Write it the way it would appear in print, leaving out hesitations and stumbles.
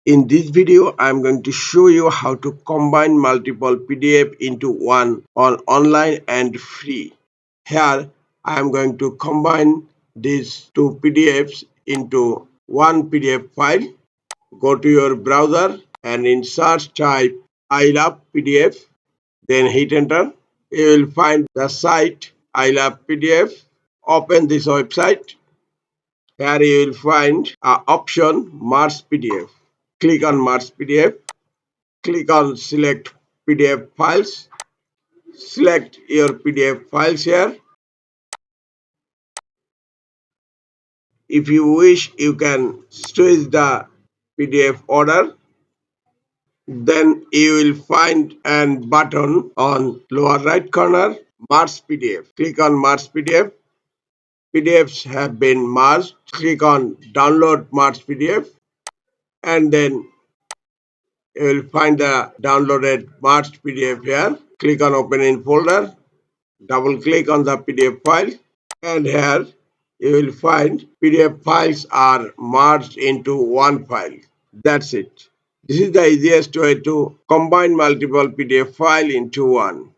In this video, I am going to show you how to combine multiple PDF into one on online and free. Here, I am going to combine these two PDFs into one PDF file. Go to your browser and in search type iLovePDF, then hit enter. You will find the site iLovePDF. Open this website. Here you will find an option Merge PDF. Click on Merge PDF. Click on Select PDF files. Select your PDF files here. If you wish, you can switch the PDF order. Then you will find an button on lower right corner, Merge PDF. Click on Merge PDF. PDFs have been merged. Click on Download Merge PDF and then you will find the downloaded merged PDF here. Click on Open in folder. Double click on the PDF file and here you will find PDF files are merged into one file. That's it. This is the easiest way to combine multiple PDF files into one.